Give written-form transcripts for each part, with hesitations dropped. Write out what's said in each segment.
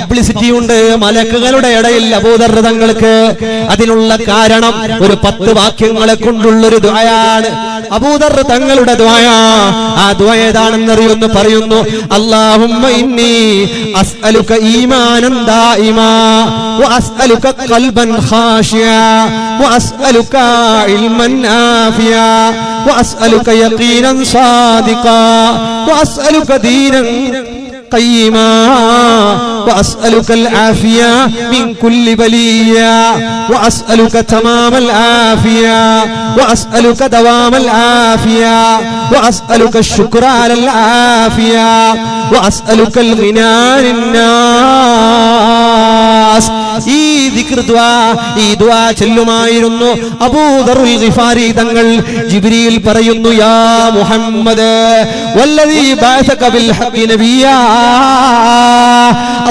Publicity ഉണ്ട് മലക്കുകളുടെ ഇടയിൽ അബൂദർ തങ്ങൾക്ക്. അതിനുള്ള കാരണം ഒരു 10 വാക്യങ്ങളെ കൊണ്ടുള്ളൊരു ദുആയാണ് അബൂദർ തങ്ങളുടെ ദുആ. ആ ദുആ ഏതാണെന്നറിയുന്നു പറയുന്നു, അല്ലാഹുമ്മ ഇന്നി അസ്അലുക ഈമാനൻ ദായിമാ വഅസ്അലുക ഖൽബൻ ഖാശിയാ വഅസ്അലുക ഇൽമൻ നാഫിയാ വഅസ്അലുക യഖീനൻ സാദിഖാ വഅസ്അലുക ദീനൻ قيما وأسألك العافية من كل بلية وأسألك تمام العافية وأسألك دوام العافية وأسألك الشكر على العافية وأسألك الغنى للناس. ഈ ദിക്ർ ദുആ ഈ ദുആ ചൊല്ലുമായിരുന്നു അബൂദറുൽ ഗിഫാരി തങ്ങൾ. ജിബ്രീൽ പറയുന്നു, യാ മുഹമ്മദ് വല്ലദീ ബഅസക ബിൽ ഹഖി നബിയാ,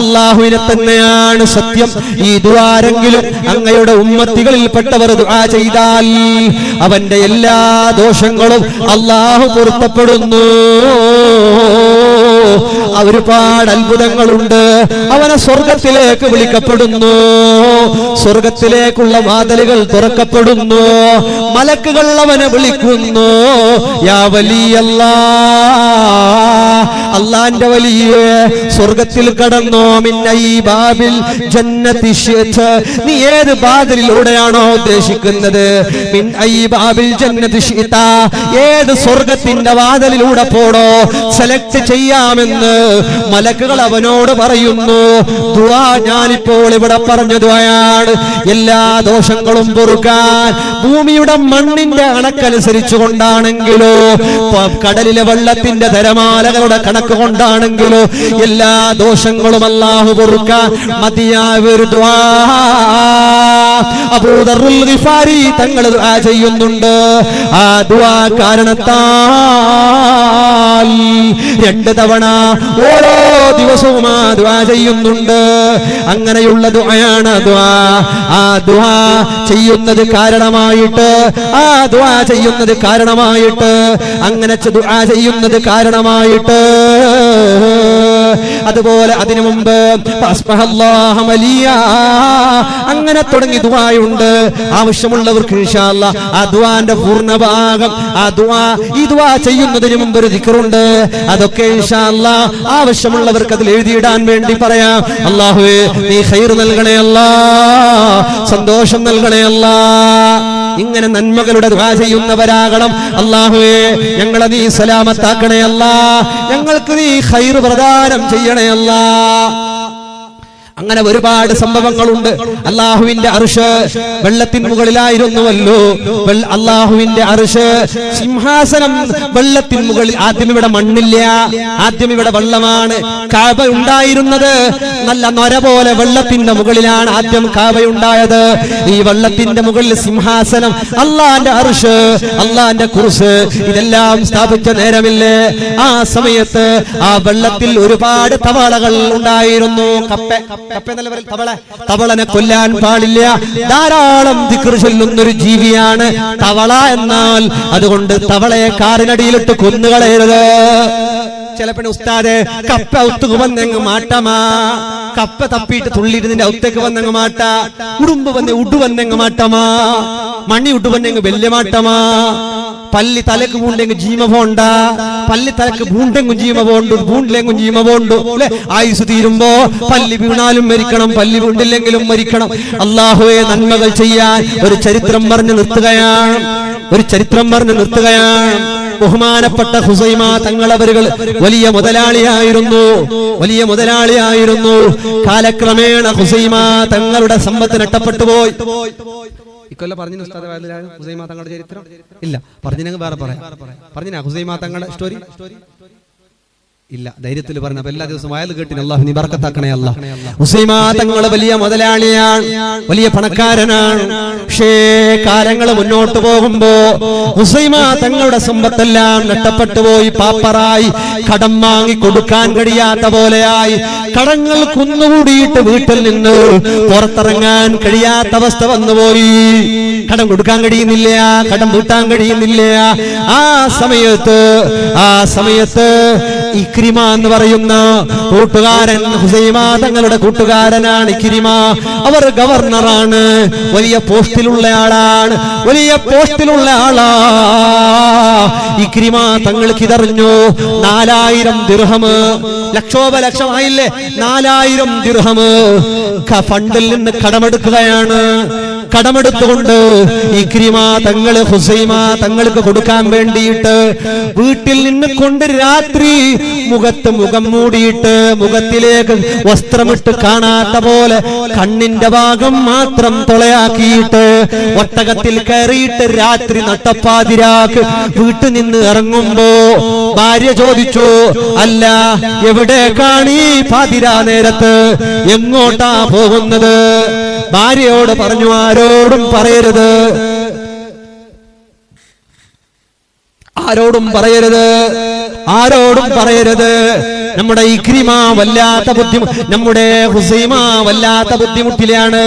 അല്ലാഹുവിനെ തന്നെയാണ് സത്യം. ഈ ദുആ ആരെങ്കിലും അങ്ങയുടെ ഉമ്മത്തികളിൽപ്പെട്ടവർ ദുആ ചെയ്താൽ അവന്റെ എല്ലാ ദോഷങ്ങളും അല്ലാഹു പൊറുത്തപ്പെടുന്നു. ഒരുപാട് അത്ഭുതങ്ങളുണ്ട്. അവനെ സ്വർഗത്തിലേക്ക് വിളിക്കപ്പെടുന്നു, സ്വർഗത്തിലേക്കുള്ള വാതിലുകൾ തുറക്കപ്പെടുന്നു, മലക്കുകൾ അവനെ വിളിക്കുന്നു, യാ വലിയല്ലാഹ്, അല്ലാഹുവിന്റെ വലിയ സ്വർഗത്തിൽ കടന്നോ, മിൻ അയ്യി ബാബിൽ ജന്നതി ശിഅത, നീ ഏത് വാതിലിലൂടെയാണോ ഉദ്ദേശിക്കുന്നത്, മിൻ അയ്യി ബാബിൽ ജന്നതി ശിഅത, ഏത് സ്വർഗത്തിന്റെ വാതിലിലൂടെ പോടോ സെലക്ട് ചെയ്യാമെന്ന് മലക്കുകൾ അവനോട് പറയുന്നു. ദുആ ഞാനിപ്പോൾ ഇവിടെ പറഞ്ഞ ദുആയാണ്. എല്ലാ ദോഷങ്ങളും പൊറുക്കാൻ ഭൂമിയുടെ മണ്ണിന്റെ കണക്കനുസരിച്ചു കൊണ്ടാണെങ്കിലോ കടലിലെ വെള്ളത്തിന്റെ തിരമാലകളുടെ കണക്ക് കൊണ്ടാണെങ്കിലോ എല്ലാ ദോഷങ്ങളും അല്ലാഹു പൊറുക്കാൻ മതിയായ ഒരു ദുആ അബൂദറുൽ ഗിഫാരി തങ്ങൾ ദുആ ചെയ്യുന്നുണ്ട്. ആ ദുആ കാരണത്താൽ 2 തവണ ഓരോ ദിവസവും ആ ദുആ ചെയ്യുന്നുണ്ട്. അങ്ങനെയുള്ള ദുആയാണ് ദുആ. ആ ദുആ ചെയ്യുന്നത് കാരണമായിട്ട് അങ്ങനെ ദുആ ചെയ്യുന്നത് കാരണമായിട്ട് അതുപോലെ അതിനു മുമ്പ് അങ്ങനെ തുടങ്ങി ദുആയുണ്ട്. ആവശ്യമുള്ളവർക്ക് ഇൻഷാ അല്ലാഹ് ആ ദുആന്റെ പൂർണ്ണഭാഗം ഈ ദുആ ചെയ്യുന്നതിന് മുമ്പ് ഒരു ദിക്റുണ്ട്. അതൊക്കെ ഇൻഷാ അല്ലാഹ് ആവശ്യമുള്ളവർക്ക് അതിൽ എഴുതിയിടാൻ വേണ്ടി പറയാം. അല്ലാഹുവേ നീ ഖൈർ നൽകണേ അല്ലാഹ്, സന്തോഷം നൽകണേ അല്ലാഹ്. ഇങ്ങനെ നന്മകളുടെ ദുആ ചെയ്യുന്നവരാകണം. അല്ലാഹുവേ ഞങ്ങളെ നീ സലാമത്താക്കണേ അല്ലാഹ്, ഞങ്ങൾക്ക് നീ ഖൈർ പ്രദാനം ചെയ്യണേ അല്ലാഹ്. അങ്ങനെ ഒരുപാട് സംഭവങ്ങളുണ്ട്. അല്ലാഹുവിന്റെ അർശ് വെള്ളത്തിന് മുകളിലായിരുന്നുവല്ലോ. അല്ലാഹുവിന്റെ അർശ് സിംഹാസനം വെള്ളത്തിന് മുകളിൽ. ആദ്യം ഇവിടെ മണ്ണില്ല, ആദ്യം ഇവിടെ വെള്ളമാണ്. കഅബ ഉണ്ടായിരുന്നത് നല്ല നൊര പോലെ വെള്ളത്തിന്റെ മുകളിലാണ് ആദ്യം കഅബ ഉണ്ടായത്. ഈ വെള്ളത്തിന്റെ മുകളിൽ സിംഹാസനം, അല്ലാഹുവിന്റെ അർശ്, അല്ലാഹുവിന്റെ കുർസി, ഇതെല്ലാം സ്ഥാപിച്ച നേരമില്ലേ ആ സമയത്ത് ആ വെള്ളത്തിൽ ഒരുപാട് തവളകൾ ഉണ്ടായിരുന്നു. തവളനെ കൊല്ലാൻ പാടില്ല. ധാരാളം ദിക്ർ ചൊല്ലുന്നൊരു ജീവിയാണ് തവള എന്നാൽ. അതുകൊണ്ട് തവളയെ കാറിനടിയിലിട്ട് കൊന്നുകളയരുത്. ചിലപ്പോൾ ഉസ്താദെ കപ്പ ഔത്തുക്ക് വന്നെങ്ങ് മാട്ടമാ, കപ്പ തപ്പിയിട്ട് തുള്ളിയിരുന്നിന്റെ ഔത്തേക്ക് വന്നെങ്ങ് മാട്ട, ഉടുമ്പ് വന്ന് ഉടു വന്നെങ്ങ് മാട്ടമാ, മണി ഉടു വന്നെങ്ങ് വലിയ മാട്ടമാ, പല്ലി തലക്ക് പൂണ്ടെങ്കിൽ ജീമ പോണ്ട, പല്ലി തലക്ക് പൂണ്ടെങ്കും ജീമ പോണ്ടു, പൂണ്ടിലെങ്കും ജീമ പോണ്ടു അല്ലെ. ആയുസ് തീരുമ്പോ പല്ലി വീണാലും മരിക്കണം, പല്ലി വീണ്ടില്ലെങ്കിലും മരിക്കണം. അല്ലാഹുവേ നന്മകൾ ചെയ്യാൻ ഒരു ചരിത്രം പറഞ്ഞു നിർത്തുകയാണ്. ബഹുമാനപ്പെട്ട ഖുസൈമ തങ്ങളവരുകൾ വലിയ മുതലാളിയായിരുന്നു. കാലക്രമേണ ഖുസൈമ തങ്ങളുടെ സമ്പത്ത് നഷ്ടപ്പെട്ടു പോയി. ഇക്കൊല്ല പറഞ്ഞു ഹുസൈമ തങ്ങളുടെ ചരിത്രം ഇല്ല, പറഞ്ഞെങ്കിൽ വേറെ പറയാം. പറഞ്ഞ ഹുസൈമ തങ്ങളുടെ സ്റ്റോറി ഇല്ല, ധൈര്യത്തിൽ പറഞ്ഞു. അപ്പൊ എല്ലാ ദിവസവും വയൽ കേട്ടിന് അല്ലാഹു നീ ബർക്കത്താക്കണേ അല്ലാഹ്. ഹുസൈമ തങ്ങൾ വലിയ മുതലാളിയാണ്, വലിയ പണക്കാരനാണ്. പക്ഷേ കാലങ്ങൾ മുന്നോട്ട് പോകുമ്പോ ഹുസൈമ തങ്ങളുടെ സമ്പത്തെല്ലാം നഷ്ടപ്പെട്ടു പോയി, പാപ്പറായി, കടം വാങ്ങി കൊടുക്കാൻ കഴിയാത്ത പോലെയായി, കടങ്ങൾ കുന്നുകൂടിയിട്ട് വീട്ടിൽ നിന്ന് പുറത്തിറങ്ങാൻ കഴിയാത്ത അവസ്ഥ വന്നുപോയി. കടം കൊടുക്കാൻ കഴിയുന്നില്ല, കടം വീട്ടാൻ കഴിയുന്നില്ല. ആ സമയത്ത് ഇക്രിമ എന്ന് പറയുന്ന കൂട്ടുകാരൻ, ഹുസൈമ തങ്ങളുടെ കൂട്ടുകാരനാണ് ഇക്രിമ. അവർ ഗവർണറാണ്, വലിയ പോസ്റ്റിലുള്ള ആളാണ്, വലിയ പോസ്റ്റിലുള്ള ആളാ. ഇക്രിമ തങ്ങൾക്ക് ഇതറിഞ്ഞു. 4000 ദിർഹം, ലക്ഷോപലക്ഷമായില്ലേ, 4000 ദിർഹം ഫണ്ടിൽ നിന്ന് കടമെടുക്കുകയാണ്. കടമെടുത്തുകൊണ്ട് ഇക്രിമ തങ്ങള് ഹുസൈമ തങ്ങൾക്ക് കൊടുക്കാൻ വേണ്ടിയിട്ട് വീട്ടിൽ നിന്ന് കൊണ്ട് രാത്രി മുഖത്ത് മുഖം മൂടിയിട്ട്, മുഖത്തിലേക്ക് വസ്ത്രമിട്ട് കാണാത്ത പോലെ കണ്ണിന്റെ ഭാഗം മാത്രം തുളയാക്കിയിട്ട് ഒട്ടകത്തിൽ കയറിയിട്ട് രാത്രി നട്ടപ്പാതിരാക്ക് വീട്ടിൽ നിന്ന് ഇറങ്ങുമ്പോ ഭാര്യ ചോദിച്ചു, അല്ല എവിടേക്കാണ് ഈ പാതിരാ നേരത്ത്, എങ്ങോട്ടാ പോകുന്നത്? ഭാര്യയോട് പറഞ്ഞു, ആരോടും പറയരുത്, ആരോടും പറയരുത്, ആരോടും പറയരുത്. നമ്മുടെ ഇക്രിമ വല്ലാത്ത ബുദ്ധിമുട്ട്, നമ്മുടെ ഹുസൈമ വല്ലാത്ത ബുദ്ധിമുട്ടിലാണ്,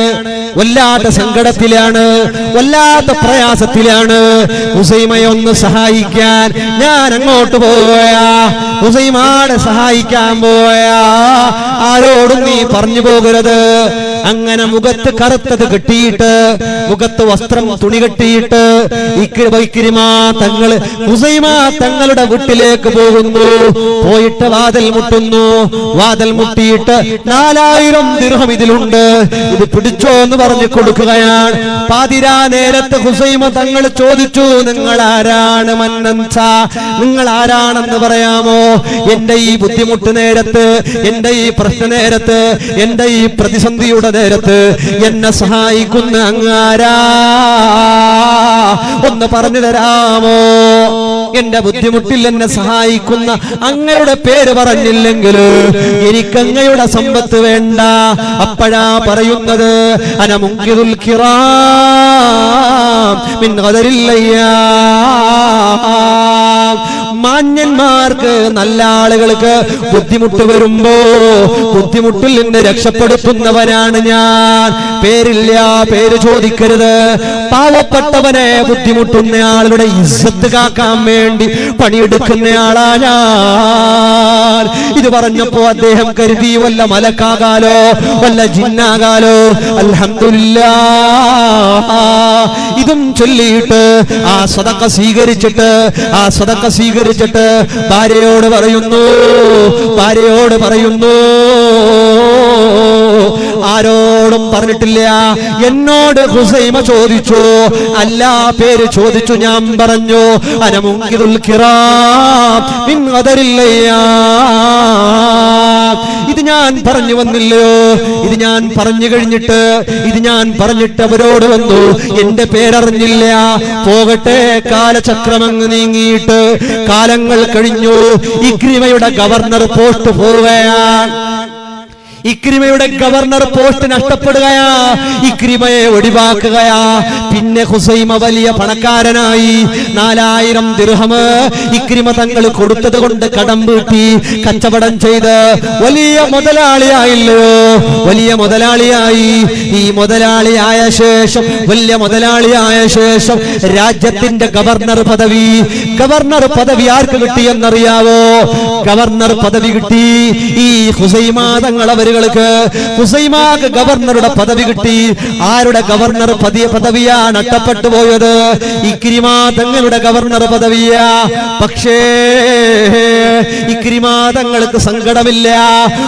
വല്ലാത്ത സങ്കടത്തിലാണ്, വല്ലാത്ത പ്രയാസത്തിലാണ്. ഹുസൈമയെ ഒന്ന് സഹായിക്കാൻ ഞാൻ അങ്ങോട്ട് പോയാ, ഹുസൈമയെ സഹായിക്കാൻ പോയാ, ആരോടും നീ പറഞ്ഞു പോകരുത്. അങ്ങനെ മുഖത്ത് കറുത്തത് കെട്ടിയിട്ട്, മുഖത്ത് വസ്ത്രം തുണി കെട്ടിയിട്ട് ഇക്രിമ തങ്ങൾ ഹുസൈമ തങ്ങളുടെ വീട്ടിലേക്ക് പോകുന്നു. പോയിട്ട് വാതിൽ മുട്ടുന്നു. വാതിൽ മുട്ടിയിട്ട് 4000 ദിർഹം ഇതിലുണ്ട്, ഇത് പിടിച്ചോ എന്ന് പറഞ്ഞു കൊടുക്കുകയാണ്. പാതിരാ നേരത്ത് ഹുസൈമ തങ്ങൾ ചോദിച്ചു, നിങ്ങൾ ആരാണ്? മന്നൻസ, നിങ്ങൾ ആരാണെന്ന് പറയാമോ? എന്റെ ഈ ബുദ്ധിമുട്ട് നേരത്ത്, എന്റെ ഈ പ്രശ്ന നേരത്ത്, എന്റെ ഈ പ്രതിസന്ധിയുടെ നേരത്ത് എന്നെ സഹായിക്കുന്ന അങ്ങാരാ, ഒന്ന് പറഞ്ഞു തരാമോ? എന്റെ ബുദ്ധിമുട്ടിൽ എന്നെ സഹായിക്കുന്ന അങ്ങയുടെ പേര് പറഞ്ഞില്ലെങ്കിൽ എനിക്കങ്ങയുടെ സമ്പത്ത് വേണ്ട. അപ്പോഴാ പറയുന്നത്, അന മുൻകിറുൽ കിറാം മിൻ ഖദരില്ലയ്യാ. മാന്യന്മാർക്ക്, നല്ല ആളുകൾക്ക് ബുദ്ധിമുട്ട് വരുമ്പോ ബുദ്ധിമുട്ടിൽ നിന്ന് രക്ഷപ്പെടുത്തുന്നവനാണ് ഞാൻ. പേരില്ല, പേര് ചോദിക്കരുത്. പാവപ്പെട്ടവനെ, ബുദ്ധിമുട്ടുന്ന ആളുടെ ഇസ്സത്ത് കാക്കാൻ വേണ്ടി പണിയെടുക്കുന്നയാളാ ഞാൻ. ഇത് പറഞ്ഞപ്പോ അദ്ദേഹം കരുതി വല്ല മലക്കാകാലോ വല്ല ജിന്നാകാലോ. അൽഹംദുലില്ലാഹ്, ഇതും ചൊല്ലിയിട്ട് ആ സദഖ സ്വീകരിച്ചിട്ട് ഭാര്യയോട് പറയുന്നു, ആരോടും പറഞ്ഞിട്ടില്ല. എന്നോട് ഹുസൈമ ചോദിച്ചു, അല്ല പേര് ചോദിച്ചു, ഞാൻ പറഞ്ഞു അന മുൻകിറുൽ കിറാം മിൻ ഖദരില്ലയ്യാ. ഇത് ഞാൻ പറഞ്ഞു വന്നില്ലയോ? ഇത് ഞാൻ പറഞ്ഞു കഴിഞ്ഞിട്ട്, ഇത് ഞാൻ പറഞ്ഞിട്ട് അവരോട് വന്നു, എന്റെ പേരറിഞ്ഞില്ല. പോകട്ടെ, കാലചക്രമങ്ങ് നീങ്ങിയിട്ട് കാലങ്ങൾ കഴിഞ്ഞു. ഇക്രിമയുടെ ഗവർണർ പോസ്റ്റ് പോവുകയാണ്. ഇക്രിമയുടെ ഗവർണർ പോസ്റ്റ് നഷ്ടപ്പെടുകയാ, ഇക്രിമയെ ഒഴിവാക്കുകയാ. പിന്നെ ഹുസൈമ വലിയ പണക്കാരനായി. 4000 ദിർഹം ഇക്രിമ തങ്ങൾ കൊടുത്തത് കൊണ്ട് കടം വീട്ടി കച്ചവടം ചെയ്ത് വലിയ മുതലാളിയായില്ലോ, വലിയ മുതലാളിയായി. ഈ മുതലാളിയായ ശേഷം, വലിയ മുതലാളിയായ ശേഷം രാജ്യത്തിന്റെ ഗവർണർ പദവി ആർക്ക് കിട്ടിയെന്നറിയാവോ? ഗവർണർ പദവി കിട്ടി ഈ ഹുസൈമ തങ്ങൾ ഹുസൈമാക്ക് ഗവർണറുടെ പദവി കിട്ടി. ആരുടെ ഗവർണർ പദവിയാ നഷ്ടപ്പെട്ടു പോയത്? ഇക്രിമ തങ്ങളുടെ ഗവർണർ പദവിയാ. പക്ഷേ ഇക്രിമ തങ്ങൾക്ക് സങ്കടമില്ല.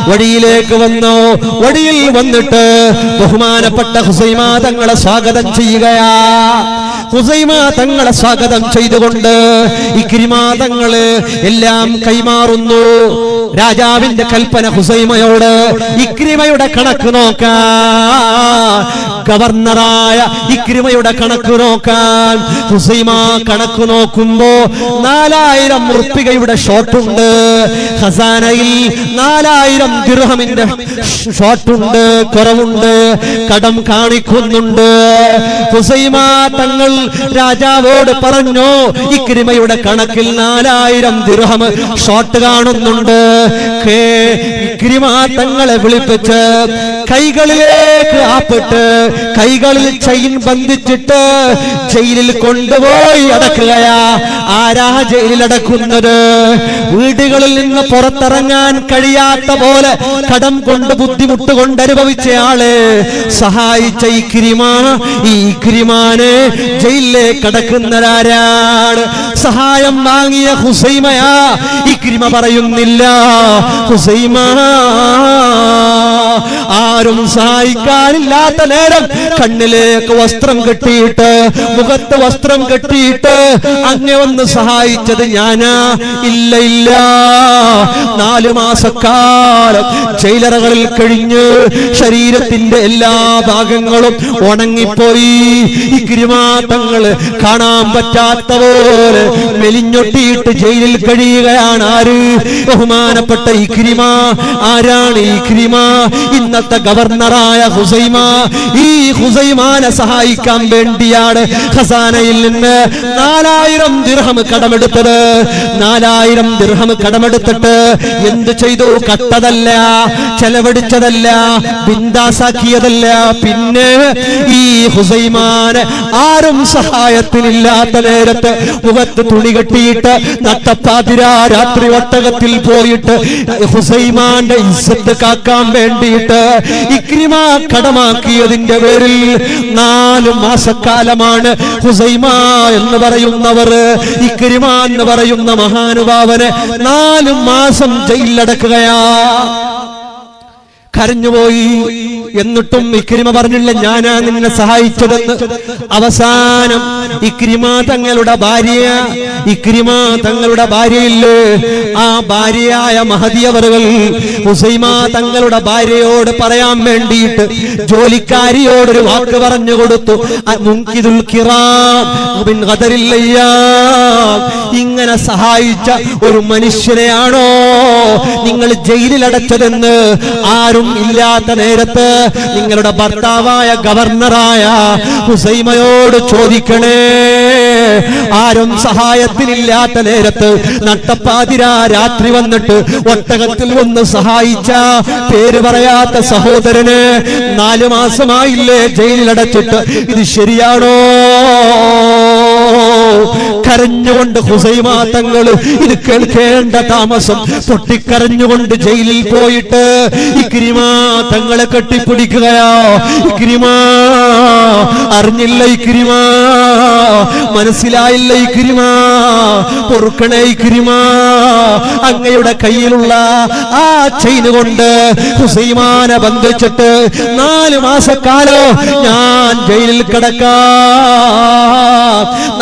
വഴിയിലേക്ക് വന്നു. വഴിയിൽ വന്നിട്ട് ബഹുമാനപ്പെട്ട ഹുസൈമ തങ്ങളെ സ്വാഗതം ചെയ്യുകയാ. ഹുസൈമ തങ്ങളെ സ്വാഗതം ചെയ്തുകൊണ്ട് ഇക്രിമ തങ്ങള് എല്ലാം കൈമാറുന്നു. രാജാവിന്റെ കൽപ്പന ഹുസൈമയോട് ഇക്രിമയുടെ കണക്ക് നോക്കാൻ, ഗവർണറായ ഇക്രിമയുടെ കണക്ക് നോക്കാൻ. ഹുസൈമ കണക്ക് നോക്കുമ്പോ 4000 റുപ്പികയുടെ ഷോട്ടുണ്ട്, ഖസാനയിൽ 4000 ദിർഹമിന്റെ ഷോട്ടുണ്ട്, കുറവുണ്ട്, കടം കാണിക്കുന്നുണ്ട്. ഹുസൈമ തങ്ങൾ രാജാവോട് പറഞ്ഞു, ഇക്രിമയുടെ കണക്കിൽ 4000 ദിർഹം ഷോട്ട് കാണുന്നുണ്ട്. ഇക്രിമ തങ്ങളെ വിളിപ്പിച്ച് കൈകളിലേക്ക് ആപ്പിട്ട് കൈകളിൽ ചെയിൻ ബന്ധിച്ചിട്ട് ജയിലിൽ കൊണ്ടുപോയി അടക്കുകയാ. ആരാ ജയിലിൽ അടക്കുന്നത്? വീടുകളിൽ നിന്ന് പുറത്തിറങ്ങാൻ കഴിയാത്ത പോലെ കടം കൊണ്ട് ബുദ്ധിമുട്ട് കൊണ്ട് അനുഭവിച്ച ആളെ സഹായിച്ച ഇക്രിമ, ഈ ഇക്രിമാനെ ജയിലിലേക്ക് അടക്കുന്നവരാരാണ്? സഹായം വാങ്ങിയ ഹുസൈമയാ. ഇക്രിമ പറയുന്നില്ല, ഹുസൈമ ആരും സഹായിക്കാനില്ലാത്ത നേരം കണ്ണിലേക്ക് വസ്ത്രം കെട്ടിയിട്ട്, മുഖത്ത് വസ്ത്രം കെട്ടിയിട്ട് അങ്ങെ ഒന്ന് സഹായിച്ചത് ഞാനാ? ഇല്ല ഇല്ല, 4 മാസക്കാലം ജയിലറകളിൽ കഴിഞ്ഞ് ശരീരത്തിന്റെ എല്ലാ ഭാഗങ്ങളും ഉണങ്ങിപ്പോയി. ഇക്രിമ തങ്ങള് കാണാൻ പറ്റാത്ത പോലെ മെലിഞ്ഞൊട്ടിയിട്ട് ജയിലിൽ കഴിയുകയാണ്. ആര്? ബഹുമാനപ്പെട്ട ഇക്രിമ. ആരാണ് ഇക്രിമ? ഇന്നത്തെ ഗവർണറായ ഹുസൈമ. ഈ ഹുസൈമാനെ സഹായിക്കാൻ വേണ്ടിയാണ് ഖസാനയിൽ നിന്ന് 4000 ദിർഹം കടമെടുത്തത്. 4000 ദിർഹം കടമെടുത്തിട്ട് എന്ത് ചെയ്തു? കട്ടതല്ല, ചെലവഴിച്ചതല്ല, ബിന്ദാസാക്കിയതല്ല. പിന്നെ ഈ ഹുസൈമാനെ ആരും സഹായത്തിനില്ലാത്ത നേരത്ത് മുഖത്ത് തുണി കെട്ടിയിട്ട് നട്ടപ്പാതിരാ രാത്രി ഒട്ടകത്തിൽ പോയിട്ട് ഹുസൈമാന്റെ ഇസ്സത്ത് കാക്കാൻ വേണ്ടിയിട്ട് ഇക്രിമ കടമാക്കിയതിന്റെ പേരിൽ 4 മാസക്കാലമാണ് ഹുസൈമ എന്ന് പറയുന്നവർ, ഇക്രിമ എന്ന് പറയുന്ന മഹാനുഭാവനെ 4 മാസം ജയിലിലടക്കുകയാ. കരഞ്ഞുപോയി. എന്നിട്ടും ഇക്രിമ പറഞ്ഞില്ല ഞാനാ നിന്നെ സഹായിച്ചതെന്ന്. അവസാനം ഇക്രിമ തങ്ങളുടെ ഭാര്യയില്ലേ, ആ ഭാര്യയായ മഹദിയവറുകൾ ഹുസൈമ തങ്ങളുടെ ഭാര്യയോട് പറയാൻ വേണ്ടിയിട്ട് ജോലിക്കാരിയോടൊരു വാക്ക് പറഞ്ഞു കൊടുത്തു. മുൻകിദുൽ കിറാം ബിൻ ഖദരില്ലയ്യ, ഇങ്ങനെ സഹായിച്ച ഒരു മനുഷ്യനെയാണോ നിങ്ങൾ ജയിലിലടച്ചതെന്ന്? ആരും ഇല്ലാത്ത നേരത്ത് നിങ്ങളുടെ ഭർത്താവായ ഗവർണറായ ഹുസൈമയോട് ചോദിക്കണേ. ആരും സഹായത്തിനില്ലാത്ത നേരത്ത് നട്ടപ്പാതിരാ രാത്രി വന്നിട്ട് ഒട്ടകത്തിൽ ഒന്ന് സഹായിച്ച പേര് പറയാത്ത സഹോദരന് 4 മാസമായില്ലേ ജയിലിലടച്ചിട്ട്? ഇത് ശരിയാണോ? കരഞ്ഞുകൊണ്ട് ഹുസൈമ തങ്ങള് ഇത് കേൾക്കേണ്ട താമസം പൊട്ടിക്കരഞ്ഞുകൊണ്ട് ജയിലിൽ പോയിട്ട് ഇക്രിമ തങ്ങളെ കെട്ടിപ്പിടിക്കുകയാ. ഇക്രിമ അറിഞ്ഞില്ല, ഇക്രിമ മനസ്സിലായില്ല, ഇക്രിമ പൊറുക്കണേ ഇക്രിമ. അങ്ങയുടെ കയ്യിലുള്ള ആ ചെയിന് കൊണ്ട് ഹുസൈമാനെ ബന്ധിച്ചിട്ട് 4 മാസക്കാലം ഞാൻ ജയിലിൽ കിടക്കാം,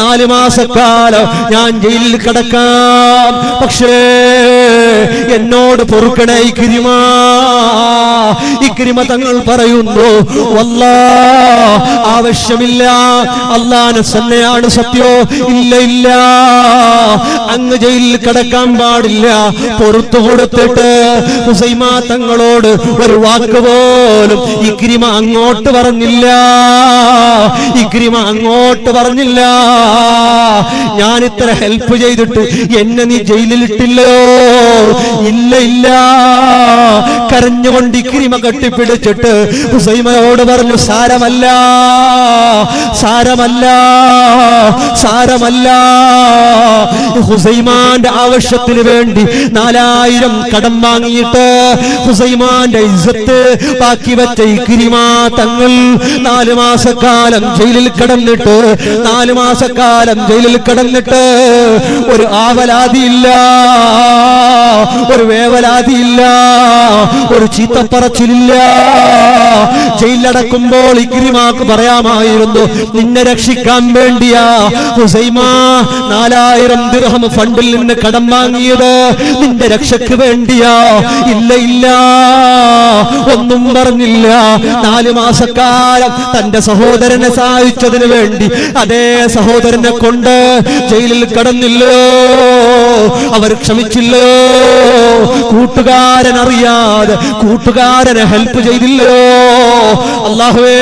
4 മാസക്കാലം ഞാൻ ജയിലിൽ കിടക്കാം. പക്ഷേ എന്നോട് പൊറുക്കണേ ഇക്രിമ. ഇക്രിമ തങ്ങൾ പറയുന്നു, വല്ലാഹ് ആവശ്യമില്ല, അല്ലാഹു തന്നെയാണ് സത്യോ. ഇല്ല ഇല്ല, അങ്ങ് ജയിലിൽ കിടക്കാൻ പാടില്ല. പുറത്തു കൊടുത്തിട്ട് ഹുസൈമ തങ്ങളോട് ഒരു വാക്ക് പോലും ഇക്രിമ അങ്ങോട്ട് പറഞ്ഞില്ല. ഇക്രിമ അങ്ങോട്ട് പറഞ്ഞില്ല, ഞാൻ ഇത്ര ഹെൽപ്പ് ചെയ്തിട്ട് എന്നെ നീ ജയിലിലിട്ടില്ലയോ? ഇല്ല ഇല്ല. കരഞ്ഞുകൊണ്ട് ഇക്രിമ കെട്ടിപ്പിടിച്ചിട്ട് ഹുസൈമയോട് പറഞ്ഞു, സാരമല്ല സാരമല്ല സാരമല്ല. ഹുസൈമാന്റെ ആവശ്യത്തിന് വേണ്ടി 4000 കടം വാങ്ങിയിട്ട് ഹുസൈമാന്റെ ഇസ്സത്ത് ബാക്കി വെച്ച ഇക്രിമ തങ്ങൾ 4 മാസക്കാലം ജയിലിൽ കിടന്നിട്ട് 4 മാസക്കാലം ജയിലിൽ കിടന്നിട്ട് ഒരു ആവലാതിയില്ല, ഒരു വേവലാതിയില്ല, ഒരു ചീത്തപ്പറച്ചിലില്ല. ജയിലടക്കുമ്പോൾ ഇക്രിമാക്ക് പറയാമായിരുന്നു, നിന്നെ രക്ഷിക്കാൻ വേണ്ടിയാ ഹുസൈമ 4000 ദിർഹം ഫണ്ടിൽ നിന്ന് കടം വാങ്ങിയത്, നിന്റെ രക്ഷയ്ക്ക് വേണ്ടിയാ. ഇല്ല ഇല്ല, ഒന്നും പറഞ്ഞില്ല. 4 മാസക്കാലം തന്റെ സഹോദരനെ സഹായിച്ചതിന് വേണ്ടി അതേ സഹോദരനെ കൊണ്ട് ജയിലിൽ കടന്നില്ലോ, അവർ ക്ഷമിച്ചില്ലോ. കൂട്ടുകാരൻ അറിയാതെ കൂട്ടുകാരനെ ഹെൽപ്പ് ചെയ്തില്ലോ. അല്ലാഹുവേ,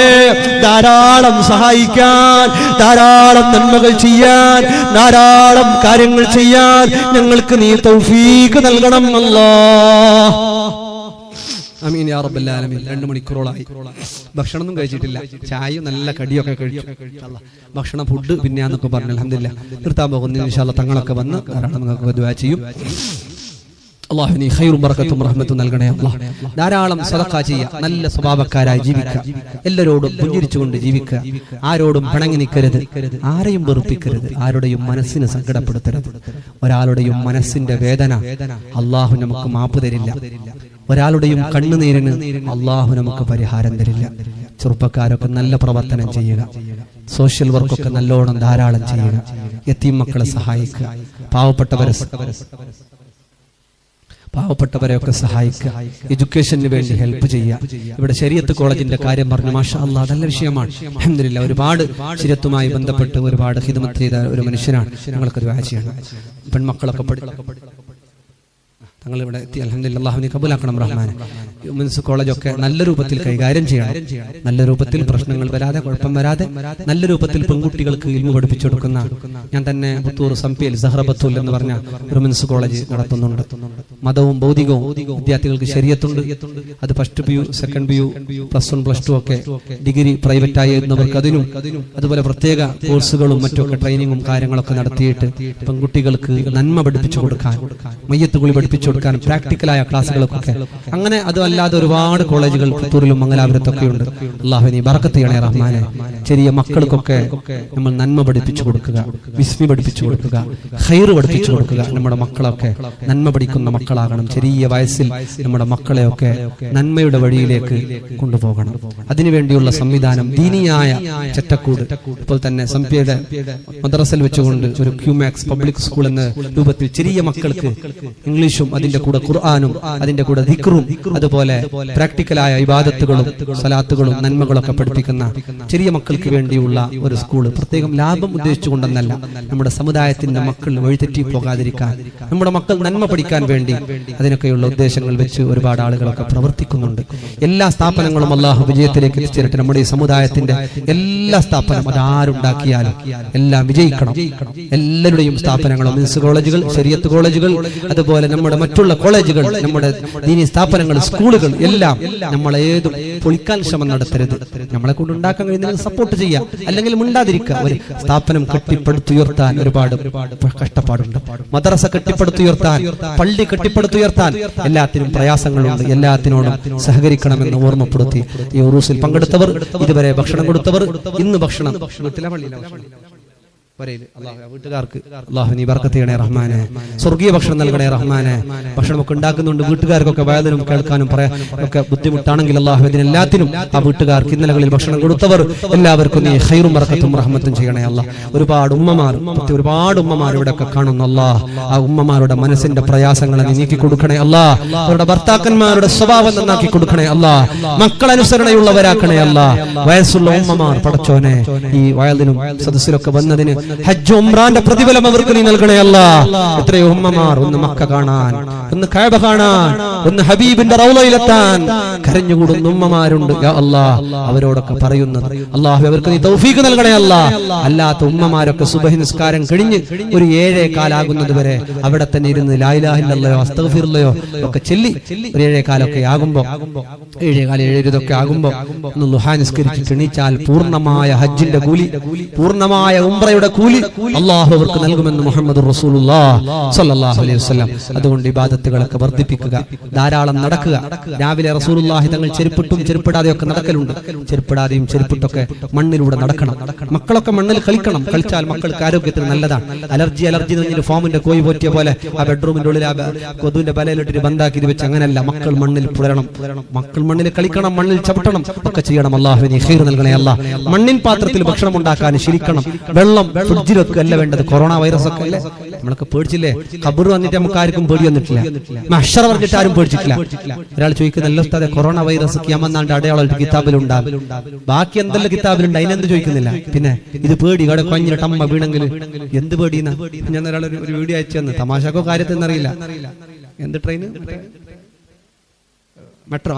ധാരാളം സഹായിക്കാൻ, ധാരാളം നന്മകൾ ചെയ്യാൻ, ധാരാളം കാര്യങ്ങൾ ചെയ്യാൻ ഞങ്ങൾക്ക് നീ തൗഫീഖ് നൽകണം അല്ലാഹ്. ആമീൻ യാ റബ്ബൽ ആലമീൻ. 2 മണിക്കൂറോളായി ഭക്ഷണമൊന്നും കഴിച്ചിട്ടില്ല, ചായയും നല്ല കടിയൊക്കെ കഴിച്ചു. ഭക്ഷണം ഫുഡ് പിന്നെയാന്നൊക്കെ പറഞ്ഞു. അൽഹംദുലില്ലാ നിർത്താൻ പോകുന്നു. ഇൻഷാ അല്ലാഹ് തങ്ങളൊക്കെ വന്ന് ധാരാളം നിങ്ങൾക്ക് ദുആ ചെയ്യും. അല്ലാഹു നീ ഖൈറും ബറകത്തും റഹ്മത്തും നൽകണേ അല്ലാഹ്. ധാരാളം സദഖ ചെയ്യുക, നല്ല സ്വഭാവക്കാരായി ജീവിക്കുക, എല്ലാവരോടും പുഞ്ചിരിച്ചുകൊണ്ട് ജീവിക്കുക, ആരോടും പിണങ്ങി നിൽക്കരുത്, ആരെയും വെറുപ്പിക്കരുത്, ആരുടെയും മനസ്സിന് സങ്കടപ്പെടുത്തരുത്. ഒരാളുടെയും മനസ്സിന്റെ വേദന അല്ലാഹു നമുക്ക് മാപ്പ് തരില്ല, ഒരാളുടെയും കണ്ണുനീരിന് അല്ലാഹു നമുക്ക് പരിഹാരം തരില്ല. ചെറുപ്പക്കാരൊക്കെ നല്ല പ്രവർത്തനം ചെയ്യുക, സോഷ്യൽ വർക്കൊക്കെ നല്ലോണം ധാരാളം ചെയ്യുക, യതീം മക്കളെ സഹായിക്കുക, പാവപ്പെട്ടവരെയൊക്കെ സഹായിക്കുക, എഡ്യൂക്കേഷന് വേണ്ടി ഹെൽപ്പ് ചെയ്യുക. ഇവിടെ ശരീഅത്ത് കോളേജിന്റെ കാര്യം പറഞ്ഞു, മാഷാ അല്ലാഹ് നല്ല വിഷയമാണ്. അൽഹംദുലില്ലാഹ് ഒരുപാട് ശരീഅത്തുമായി ബന്ധപ്പെട്ട് ഒരുപാട് ഖിദ്മത്ത് ചെയ്ത ഒരു മനുഷ്യനാണ്. ഞങ്ങൾക്ക് ദുആ ചെയ്യണം. പെൺമക്കളൊക്കെ തങ്ങൾ ഇവിടെ എത്തി. അൽഹംദുലില്ലാഹ് അല്ലാഹുവിനെ കബൂലാക്കണം റഹ്മാനെ. വുമൻസ് കോളേജൊക്കെ നല്ല രൂപത്തിൽ കൈകാര്യം ചെയ്യണം, നല്ല രൂപത്തിൽ പ്രശ്നങ്ങൾ വരാതെ, കുഴപ്പം വരാതെ നല്ല രൂപത്തിൽ പെൺകുട്ടികൾക്ക് ഇൽമു പഠിപ്പിച്ചു കൊടുക്കുന്ന, ഞാൻ തന്നെ പുത്തൂർ സംപിയിൽ സഹ്റബത്തുൽ എന്ന് പറഞ്ഞ വുമൻസ് കോളേജ് നടത്തുന്നുണ്ട്. മതവും ഭൗതികവും വിദ്യാർത്ഥികൾക്ക് ശരീഅത്തുണ്ട്. അത് ഫസ്റ്റ് PU, സെക്കൻഡ് PU, +1 +2 ഒക്കെ, ഡിഗ്രി പ്രൈവറ്റ് ആയി എഴുതുന്നവർക്ക് അതിനും, അതുപോലെ പ്രത്യേക കോഴ്സുകളും മറ്റൊക്കെ ട്രെയിനിങ്ങും കാര്യങ്ങളൊക്കെ നടത്തിയിട്ട് പെൺകുട്ടികൾക്ക് നന്മ പഠിപ്പിച്ചു കൊടുക്കാൻ, മയ്യത്ത് കുളി പഠിപ്പിച്ചു കൊടുക്കാൻ, പ്രാക്ടിക്കലായ ക്ലാസ്സുകളൊക്കെ. അങ്ങനെ അതുമല്ലാതെ ഒരുപാട് കോളേജുകൾ പുത്തൂരിലും മംഗലാപുരത്തൊക്കെ ഉണ്ട്. അല്ലാഹു നീ ബറക്കത്ത് ചെയ്യണേ റഹ്മാനെ. ചെറിയ മക്കൾക്കൊക്കെ നമ്മൾ നന്മ പഠിപ്പിച്ചു കൊടുക്കുക, വിസ്മി പഠിപ്പിച്ചു കൊടുക്കുക, ഖൈർ പഠിപ്പിച്ചു കൊടുക്കുക. നമ്മുടെ മക്കളൊക്കെ നന്മ പഠിക്കുന്ന മക്കളാകണം. ചെറിയ വയസ്സിൽ നമ്മുടെ മക്കളെയൊക്കെ നന്മയുടെ വഴിയിലേക്ക് കൊണ്ടുപോകണം. അതിനുവേണ്ടിയുള്ള സംവിധാനം ദീനിയായ ചട്ടക്കൂട് ഇപ്പോൾ തന്നെ സംപിയുടെ മദ്രസയിൽ വെച്ചുകൊണ്ട് ഒരു ക്യൂമാക്സ് പബ്ലിക് സ്കൂൾ എന്ന രൂപത്തിൽ ചെറിയ മക്കൾക്ക് ഇംഗ്ലീഷും അതിന്റെ കൂടെ ഖുർആനും അതിന്റെ കൂടെ ദിക്റും അതുപോലെ പ്രാക്ടിക്കലായ ഇബാദത്തുകളും സലാത്തുകളും നന്മകളൊക്കെ പഠിപ്പിക്കുന്ന ചെറിയ മക്കൾക്ക് വേണ്ടിയുള്ള ഒരു സ്കൂൾ. പ്രത്യേകം ലാഭം ഉദ്ദേശിച്ചുകൊണ്ടെന്നല്ല, നമ്മുടെ സമുദായത്തിന്റെ മക്കൾ വഴിതെറ്റി പോകാതിരിക്കാൻ, നമ്മുടെ മക്കൾ നന്മ പഠിക്കാൻ വേണ്ടി അതിനൊക്കെയുള്ള ഉദ്ദേശങ്ങൾ വെച്ച് ഒരുപാട് ആളുകളൊക്കെ പ്രവർത്തിക്കുന്നുണ്ട്. എല്ലാ സ്ഥാപനങ്ങളും അല്ലാഹു വിജയത്തിലേക്ക് എത്തിച്ചേരട്ടെ. നമ്മുടെ ഈ സമുദായത്തിന്റെ എല്ലാ സ്ഥാപനം അതാരുണ്ടാക്കിയാലും എല്ലാം വിജയിക്കണം. എല്ലാവരുടെയും സ്ഥാപനങ്ങളും മിൻസ് കോളേജുകൾ, ശരീഅത്ത് കോളേജുകൾ, അതുപോലെ നമ്മുടെ മറ്റുള്ള കോളേജുകൾ, നമ്മുടെ ദീനി സ്ഥാപനങ്ങൾ, സ്കൂളുകൾ എല്ലാം നമ്മളേതും പൊളിക്കാൻ ശ്രമം നടത്തരുത്. നമ്മളെ കൊണ്ട് ഉണ്ടാക്കാൻ കഴിയുന്നതിന് സപ്പോർട്ട് ചെയ്യാം, അല്ലെങ്കിൽ മിണ്ടാതിരിക്കുക. ഒരു സ്ഥാപനം കെട്ടിപ്പടുത്തുയർത്താൻ ഒരുപാട് കഷ്ടപ്പാടുണ്ട്. മദ്രസ കെട്ടിപ്പടുത്തുയർത്താൻ, പള്ളി കെട്ടിപ്പടുത്തുയർത്താൻ എല്ലാത്തിനും പ്രയാസങ്ങളുണ്ട്. എല്ലാത്തിനോടും സഹകരിക്കണമെന്ന് ഓർമ്മപ്പെടുത്തി ഈ ഉറൂസിൽ പങ്കെടുത്തവർ, ഇതുവരെ ഭക്ഷണം കൊടുത്തവർ, ഇന്ന് ഭക്ഷണം വീട്ടിലെ പള്ളിയിലെ വീട്ടുകാർക്ക് അല്ലാഹു നീ ബർക്കത്ത് ചെയ്യണേ റഹ്മാനെ. സ്വർഗീയ ഭക്ഷണം നൽകണേ റഹ്മാനെ. ഭക്ഷണമൊക്കെ ഉണ്ടാക്കുന്നുണ്ട്, വീട്ടുകാർക്കൊക്കെ വയലിനും കേൾക്കാനും പറയാനൊക്കെ ബുദ്ധിമുട്ടാണെങ്കിൽ അല്ലാഹു ഇതിനെല്ലാത്തിനും ആ വീട്ടുകാർക്ക് ഇന്നലകളിൽ ഭക്ഷണം കൊടുത്തവർ എല്ലാവർക്കും നീ ഖൈറും ബർക്കത്തും റഹ്മത്തും ചെയ്യണേ അല്ലാഹ്. ഒരുപാട് ഉമ്മമാർ ഇവിടെയൊക്കെ കാണുന്നു അല്ലാഹ്. ആ ഉമ്മമാരുടെ മനസ്സിന്റെ പ്രയാസങ്ങളെ നീ നീക്കി കൊടുക്കണേ അല്ലാഹ്. അവരുടെ ഭർത്താക്കന്മാരുടെ സ്വഭാവം നന്നാക്കി കൊടുക്കണേ അല്ലാഹ്. മക്കളനുസരണയുള്ളവരാക്കണേ അല്ലാഹ്. വയസ്സുള്ള ഉമ്മമാർ പടച്ചോനെ ഈ വയലിനും സദസ്സിലൊക്കെ വന്നതിന് ഹജ്ജ് ഉംറാന്റെ പ്രതിഫലം അവർക്ക് നീ നൽകണേ അല്ലാഹ്. എത്രയോ ഉമ്മമാർ ഒന്ന് മക്ക കാണാൻ, ഒന്ന് കഅബ കാണാൻ, ഒന്ന് ഹബീബിന്റെ റൗളയിലെത്താൻ കരഞ്ഞുകൂടുന്ന ഉമ്മമാരുണ്ട് യാ അല്ലാഹ്. അവരോടൊക്കെ പറയുന്നത് അല്ലാഹു അവർക്ക് നീ തൗഫീഖ് നൽകണേ അല്ലാഹ്. അല്ലാത്ത ഉമ്മമാരൊക്കെ സുബ്ഹി നിസ്കാരം കഴിഞ്ഞ് ഒരു 7:15 ആകുന്നത് വരെ അവിടെ തന്നെ ഇരുന്ന് ലാ ഇലാഹ ഇല്ലല്ലാഹോ അസ്തഗ്ഫിറുല്ലാഹോ ഒക്കെ ചൊല്ലി ഒരു 7:15 ആകുമ്പോൾ 7:15 ഒക്കെ ആകുമ്പോൾ ഒന്ന് ളുഹാ നിസ്കരിച്ച് എണീച്ചാൽ പൂർണ്ണമായ ഹജ്ജിന്റെ കൂലി, പൂർണ്ണമായ ഉംറയുടെ കൂലി അള്ളാഹു അവർക്ക് നൽകുമെന്ന് മുഹമ്മദ് റസൂലുള്ളാഹി സ്വല്ലല്ലാഹു അലൈഹി വസല്ലം. അതുകൊണ്ട് ഇബാദത്തുകളൊക്കെ വർദ്ധിപ്പിക്കുക, ധാരാളം നടക്കുക. രാവിലെ റസൂലുള്ളാഹി തങ്ങൾ ചെരുപ്പിട്ടും ചെരുപ്പിടാതെയൊക്കെ നടക്കലുണ്ട്. ചെരുപ്പിടാതെയും ചെരുപ്പിട്ടൊക്കെ മണ്ണിലൂടെ നടക്കണം. മക്കളൊക്കെ മണ്ണിൽ കളിക്കണം. കളിച്ചാൽ മക്കൾക്ക് ആരോഗ്യത്തിന് നല്ലതാണ്. അലർജി എന്ന് പറഞ്ഞൊരു ഫോമിന്റെ കോഴി പോറ്റിയ പോലെ ആ ബെഡ്റൂമിന്റെ ഉള്ളിൽ ആ കൊതുവിന്റെ ബലയിലിട്ട് ബന്ധാക്കി വെച്ച് അങ്ങനെയല്ല. മക്കൾ മണ്ണിൽ പുലരണം, മക്കൾ മണ്ണിൽ കളിക്കണം, മണ്ണിൽ ചവിട്ടണം, ഒക്കെ ചെയ്യണം. അല്ലാഹുവേ നീ ഖൈർ നൽകണേ അല്ലാഹ്. മണ്ണിൻ പാത്രത്തിൽ ഭക്ഷണം ഉണ്ടാക്കാൻ ശീലിക്കണം. വെള്ളം ഫ്രിഡ്ജിലൊക്കെ അല്ല വേണ്ടത്. കൊറോണ വൈറസ് ഒക്കെ അല്ലേ, നമ്മളൊക്കെ പേടിച്ചില്ലേ? ഖബർ വന്നിട്ട് നമുക്ക് ആർക്കും പേടി വന്നിട്ടില്ല. മഹ്ശർ പറഞ്ഞിട്ട് ആരും പേടിച്ചിട്ടില്ല. ഒരാൾ ചോദിക്കുന്നല്ലോ ഉസ്താദേ, കൊറോണ വൈറസ് ഖിയാമത്ത് കിതാബിലുണ്ടാകും, ബാക്കി എന്തെല്ലാം കിതാബിലുണ്ട്, അതിനെന്ത് ചോദിക്കുന്നില്ല. പിന്നെ ഇത് പേടി ഇവിടെ കൊഞ്ഞിട്ട് അമ്മ വീണെങ്കിൽ എന്ത് പേടിയെന്ന ഞാൻ ഒരാൾ ഒരു വീഡിയോ അയച്ചു തന്നു. തമാശക്കോ കാര്യത്തിൽ അറിയില്ല. എന്ത് ട്രെയിന്? മെട്രോ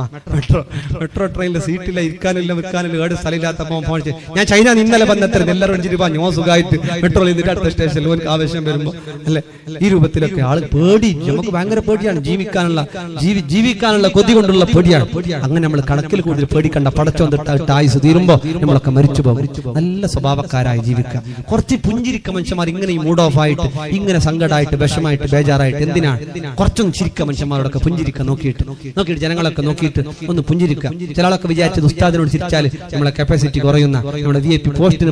ട്രെയിനിലെ സീറ്റില്ല, ഇരിക്കാനില്ല വെക്കാനില്ല, ഏട് സ്ഥലമില്ലാത്തപ്പോൾ ഫോൺ ചെയ്ത് ഞാൻ ചൈന ഇന്നലെ വന്നെത്ര എല്ലാവരും അഞ്ചിട്ട് ഞാൻ സുഖമായിട്ട് മെട്രോയിൽ നിന്നിട്ട് അടുത്ത സ്റ്റേഷനിൽ ഒരു ആവശ്യം വരുമ്പോൾ അല്ലെ ഈ രൂപത്തിലൊക്കെ ആൾ പേടി. നമുക്ക് ഭയങ്കര പേടിയാണ്. ജീവിക്കാനുള്ള കൊതി കൊണ്ടുള്ള പേടിയാണ്. അങ്ങനെ നമ്മൾ കണക്കിൽ കൂടുതൽ പേടിക്കണ്ട. പടച്ചോൻ തൊട്ട് ആയുസ് തീരുമ്പോ നമ്മളൊക്കെ മരിച്ചു പോകും. നല്ല സ്വഭാവക്കാരായി ജീവിക്കുക. കുറച്ച് പുഞ്ചിരിക്ക മനുഷ്യന്മാർ ഇങ്ങനെ ഈ മൂഡ് ഓഫ് ആയിട്ട് ഇങ്ങനെ സങ്കടമായിട്ട് വിഷമായിട്ട് ബേജാറായിട്ട് എന്തിനാണ്? കുറച്ചൊന്നും ചിരിക്ക മനുഷ്യന്മാരോടൊക്കെ പുഞ്ചിരിക്ക നോക്കിയിട്ട് ജനങ്ങളൊക്കെ നോക്കിയിട്ട് ഒന്ന് പുഞ്ചിരിക്കുക. ചില ആളൊക്കെ വിചാരിച്ചത് ഉസ്താദിനോട് ചിരിച്ചാൽ നമ്മളെ കപ്പാസിറ്റി കുറയുന്ന, നമ്മുടെ VIP പോസ്റ്റിന്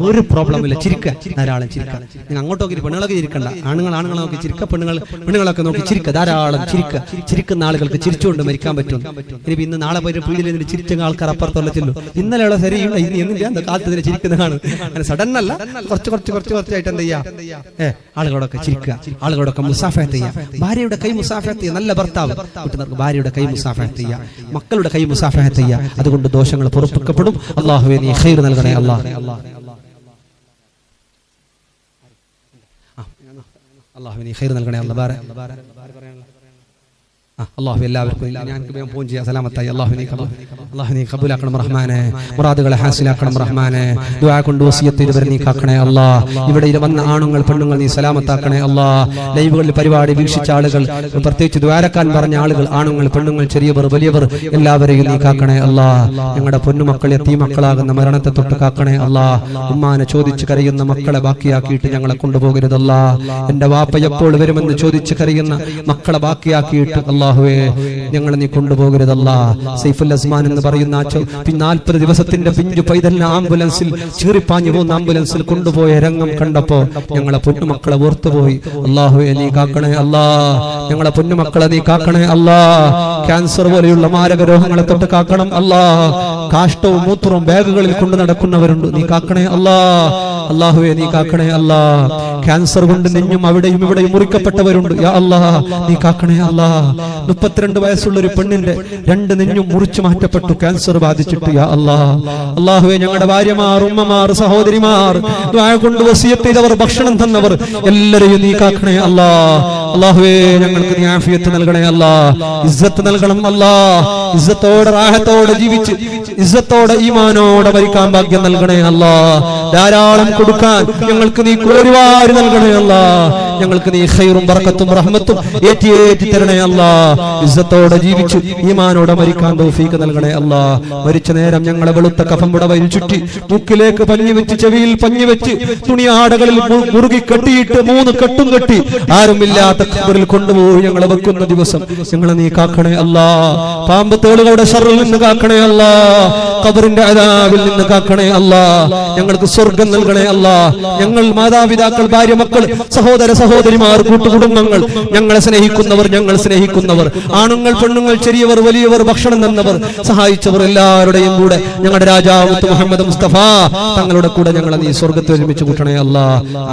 ഒരു പ്രോബ്ലം ഇല്ല. ചിരിക്കുക, ധാരാളം ചിരിക്കുക. നിങ്ങൾ അങ്ങോട്ട് നോക്കി പെണ്ണുങ്ങളൊക്കെ ചിരിക്കണ്ട. ആണുങ്ങളെ നോക്കി ചിരിക്കുക, പെണ്ണുങ്ങളൊക്കെ നോക്കി ചിരിക്കുക, ധാരാളം ചിരിക്കുക. ചിരിക്കുന്ന ആളുകൾക്ക് ചിരിച്ചുകൊണ്ട് മരിക്കാൻ പറ്റും. ഇനിയിപ്പോൾ ഇന്ന് നാളെ പോയിട്ട് പീടിയിൽ നിന്ന് ചിരിച്ച ആൾക്കാർ അപ്പുറത്തുള്ള ചെല്ലും. ഇന്നലെയുള്ള ശരിയുണ്ട്, ഇന്ന് കാലത്ത് ചിരിക്കുന്നതാണ്. അങ്ങനെ സഡൻ അല്ല, കുറച്ചായിട്ട് എന്ത് ചെയ്യാ? ആളുകളോടൊക്കെ ചിരിക്കുക, ആളുകളോടൊക്കെ മുസാഫഹത്ത് ചെയ്യുക. ഭാര്യയുടെ കൈ മുസാഫഹത്ത് ചെയ്യുക. നല്ല ഭർത്താവ് വീട്ടുകാർക്ക് ഭാര്യയുടെ കൈ മുസാഫഹത്ത് ചെയ്യുക, മക്കളുടെ കൈ മുസാഫഹത്ത് ചെയ്യുക. അതുകൊണ്ട് ദോഷങ്ങൾ പുറപ്പിക്കപ്പെടും. അല്ലാഹുവേ നീ ഖൈർ നൽകണേ അല്ലാഹ്. അല്ലാഹുവേ നീ ഖൈർ നൽകണേ അല്ലാഹ്. അല്ലാഹു എല്ലാവർക്കും ഞാൻ ഫോൺ ചെയ്യാം സലാമത്തായി. അല്ലാഹു നീ ഖബൂലാക്കണം റഹ്മാനെ, മുറാദുകളെ ഹാസിലാക്കണം റഹ്മാനെ. ദുആ കൊണ്ട് വസിയത്ത് ഇതുവരെ നീ കാക്കണേ അല്ലാഹ്. ഇവിടെ വന്ന ആണുങ്ങൾ പെണ്ണുങ്ങൾ നീ സലാമത്താക്കണേ അല്ലാഹ്. ലൈവുകളിൽ പരിപാടി വീക്ഷിച്ച ആളുകൾ, പ്രത്യേകിച്ച് ദ്വാരക്കാൻ പറഞ്ഞ ആളുകൾ, ആണുങ്ങൾ പെണ്ണുങ്ങൾ ചെറിയവർ വലിയവർ എല്ലാവരെയും നീ കാക്കണേ അല്ലാഹ്. ഞങ്ങളുടെ പൊന്നുമക്കൾ യതീമക്കളാകുന്ന മരണത്തെ തൊട്ട് കാക്കണേ അല്ലാഹ്. ഉമ്മാനെ ചോദിച്ച് കരയുന്ന മക്കളെ ബാക്കിയാക്കിയിട്ട് ഞങ്ങളെ കൊണ്ടുപോകരുതല്ലാ. എന്റെ വാപ്പ എപ്പോൾ വരുമെന്ന് ചോദിച്ച് കരയുന്ന മക്കളെ ബാക്കിയാക്കിയിട്ട് അല്ലാഹുവേ ഞങ്ങളെ നീ കൊണ്ടുപോകരുതല്ലാ. സൈഫുൽ അസ്മാൻ എന്ന് പറയുന്ന 40 ദിവസത്തിന്റെ പിഞ്ചു പൈതലിനെ ആംബുലൻസിൽ ചീറിപ്പാഞ്ഞു പോകുന്ന ആംബുലൻസിൽ കൊണ്ടുപോയ രംഗം കണ്ടപ്പോ ഞങ്ങളെ പൊന്നുമക്കളെ ഓർത്തുപോയി. അല്ലാഹുവേ നീ കാക്കണേ അല്ലാ. ഞങ്ങളെ പൊന്നുമക്കളെ നീ കാക്കണേ അല്ലാ. ക്യാൻസർ പോലെയുള്ള മാരക രോഗങ്ങളെ തൊട്ട് കാക്കണം അല്ലാ. കാഷ്ടവും മൂത്രവും ബാഗുകളിൽ കൊണ്ടു നടക്കുന്നവരുണ്ട്, നീ കാക്കണേ അല്ലാ. അല്ലാഹുവേ നീ കാക്കണേ അല്ലാ. ക്യാൻസർ കൊണ്ട് നെഞ്ഞും അവിടെയും ഇവിടെയും മുറിക്കപ്പെട്ടവരുണ്ട്, യാ അല്ലാ നീ കാക്കണേ അല്ലാ. 32 വയസ്സുള്ള ഒരു പെണ്ണിന്റെ 2 നെഞ്ഞും മുറിച്ചു മാറ്റപ്പെട്ടു ക്യാൻസർ ബാധിച്ചിട്ട്, യാ അല്ലാ. അല്ലാഹുവേ ഞങ്ങളുടെ ഭാര്യമാർ, ഉമ്മമാർ, സഹോദരിമാർ, ദുആ കൊണ്ട് വസിയത്ത് ചെയ്തവർ, ഭക്ഷണം തന്നവർ എല്ലാവരെയും നീ കാക്കണേ അല്ലാ. അല്ലാഹുവേ ഞങ്ങൾക്ക് നീ ആഫിയത്ത് നൽകണേ അല്ലാ. ഇസ്സത്ത് നൽകണം അല്ലാ. ഇസ്സത്തോടെ റാഹത്തോടെ ജീവിച്ച് ഇസ്സത്തോടെ ഈമാനോടെ മരിക്കാൻ ഭാഗ്യം നൽകണേ അല്ലാ. ധാരാളം കൊടുക്കാൻ ഞങ്ങൾക്ക് നീ കോരിവാരി നൽകണേ അല്ലാ. ഞങ്ങൾക്ക് നീ ഖൈറും ബറക്കത്തും റഹ്മത്തും ഏറ്റി തരണേ അല്ലാ. ഇസ്സത്തോടെ ജീവിച്ച് ഈമാനോടെ മരിക്കാൻ തൗഫീഖ് നൽകണേ അല്ലാ. മരിച്ച നേരം ഞങ്ങളെ വെളുത്ത കഫം പുടവയിൽ ചുറ്റി മൂക്കിലേക്ക് പഞ്ഞി വെച്ച് ചെവിയിൽ പഞ്ഞി വെച്ച് തുണിയാടകളിൽ മുറുകി കെട്ടിയിട്ട് 3 കെട്ടും കെട്ടി ആരുമില്ലാത്ത ഖബറിൽ കൊണ്ടുപോയി ഞങ്ങളെ വെക്കുന്ന ദിവസം ഞങ്ങളെ നീ കാക്കണേ അല്ലാ. പാമ്പ് തേളുകളുടെ ശർറിൽ നിന്ന് കാക്കണേ അല്ലാ. ഖബറിന്റെ അദാബിൽ നിന്ന് കാക്കണേ അല്ലാ. ഞങ്ങൾക്ക് സ്വർഗ്ഗം നൽകണേ അല്ലാ. ഞങ്ങൾ മാതാപിതാക്കൾ, ഭാര്യ, മക്കൾ, സഹോദര സഹോദരിമാർ, കൂട്ടുകുടുംബങ്ങൾ, ഞങ്ങളെ സ്നേഹിക്കുന്നവർ, ഞങ്ങൾ സ്നേഹിക്കുന്നവർ, ആണുങ്ങൾ പെണ്ണുങ്ങൾ, ചെറിയവർ വലിയവർ, ഭക്ഷണം തന്നവർ, സഹായിച്ചവർ എല്ലാവരുടെയും കൂടെ ഞങ്ങളുടെ രാജാവ് മുഹമ്മദ് മുസ്തഫ തങ്ങളുടെ കൂടെ ഞങ്ങളെ നീ സ്വർഗ്ഗത്തിൽ ഒരുമിച്ച് കൂട്ടണേ അല്ലാ.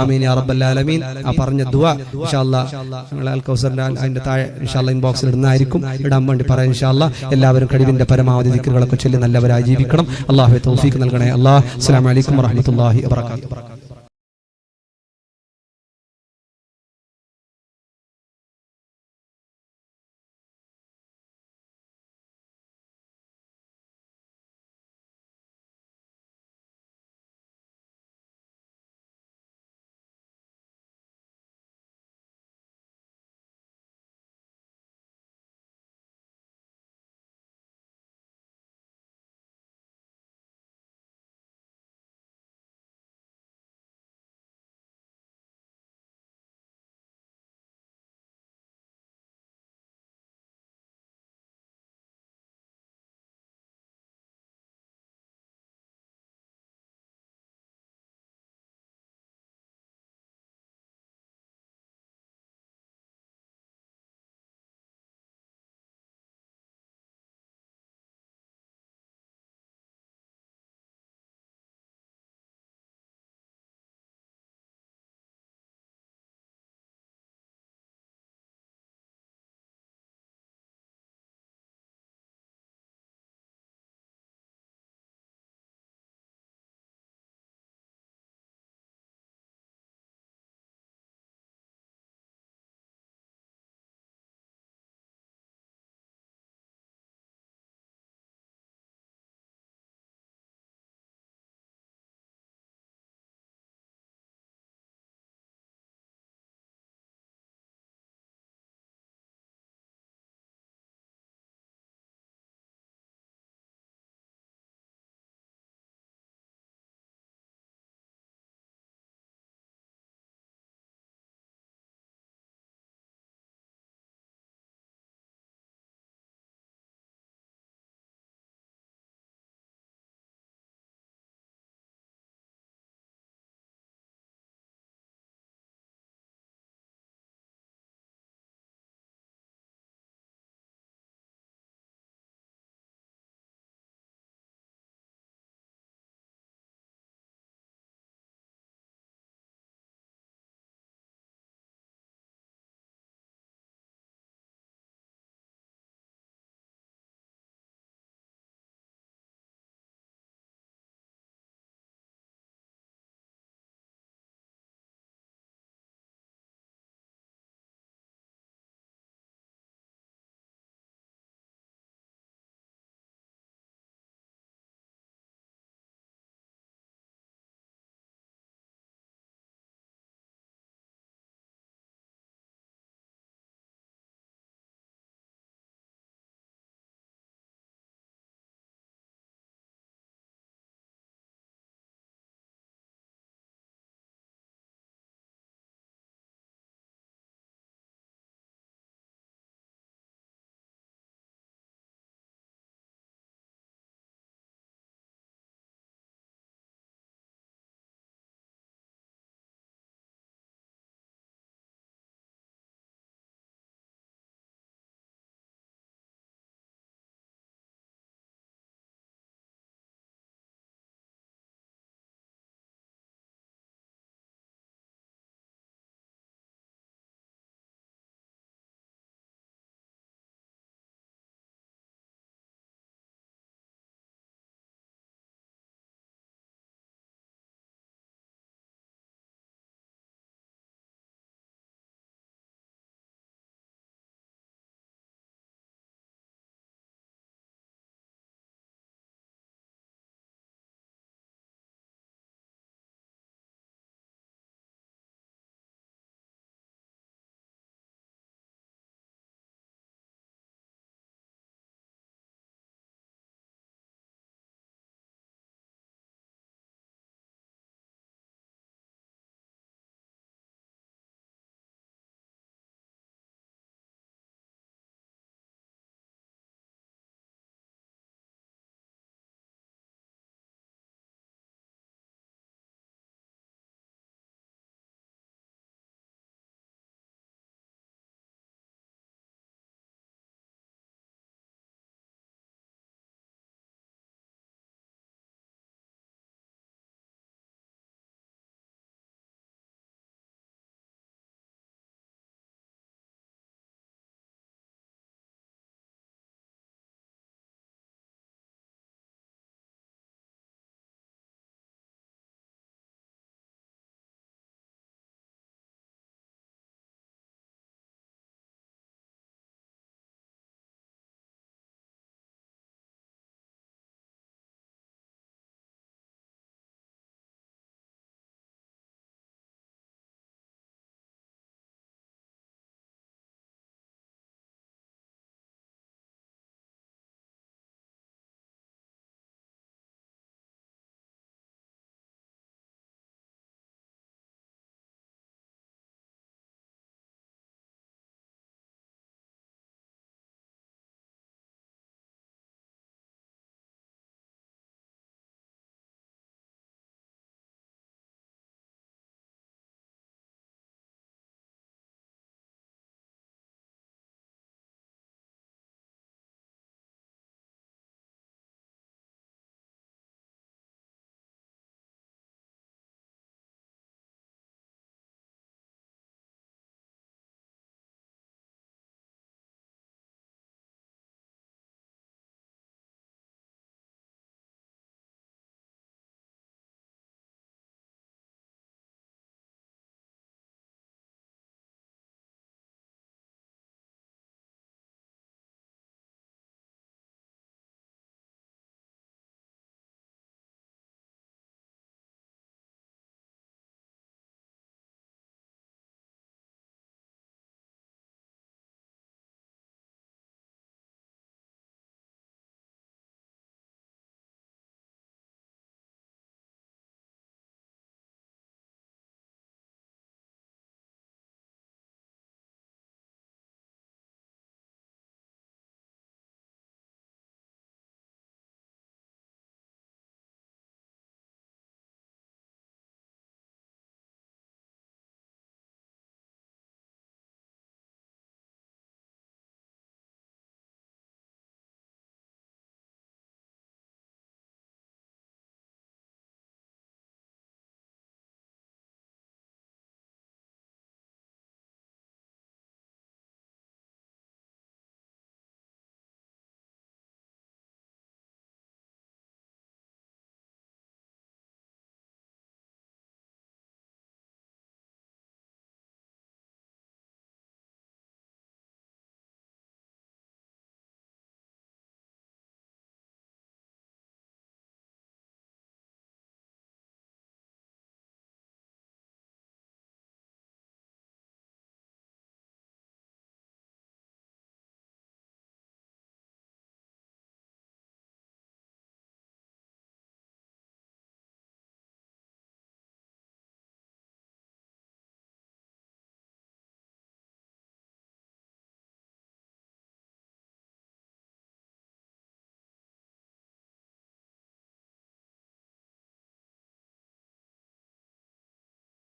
ആമീൻ യാ റബ്ബൽ ആലമീൻ. ആ പറഞ്ഞ ദുആ ഇൻഷാ അല്ലാ ഞങ്ങൾ അൽ കൗസറിന്റെ അതിന്റെ താഴെ ഇൻഷാ അല്ലാ ഇൻബോക്സിൽ ഇടുന്നതായിരിക്കും. ഇടാൻ വേണ്ടി പറയാം ഇൻഷാ അല്ലാ. എല്ലാവരും കഴിവിന്റെ പരമാവധി ദിക്റുകളൊക്കെ ചൊല്ലി നല്ലവരായി ജീവിക്കണം. അല്ലാഹുവേ തൗഫീഖ് നൽകണേ അല്ലാ. അസ്സലാമു അലൈക്കും വറഹ്മത്തുള്ളാഹി വബറകാതുഹു.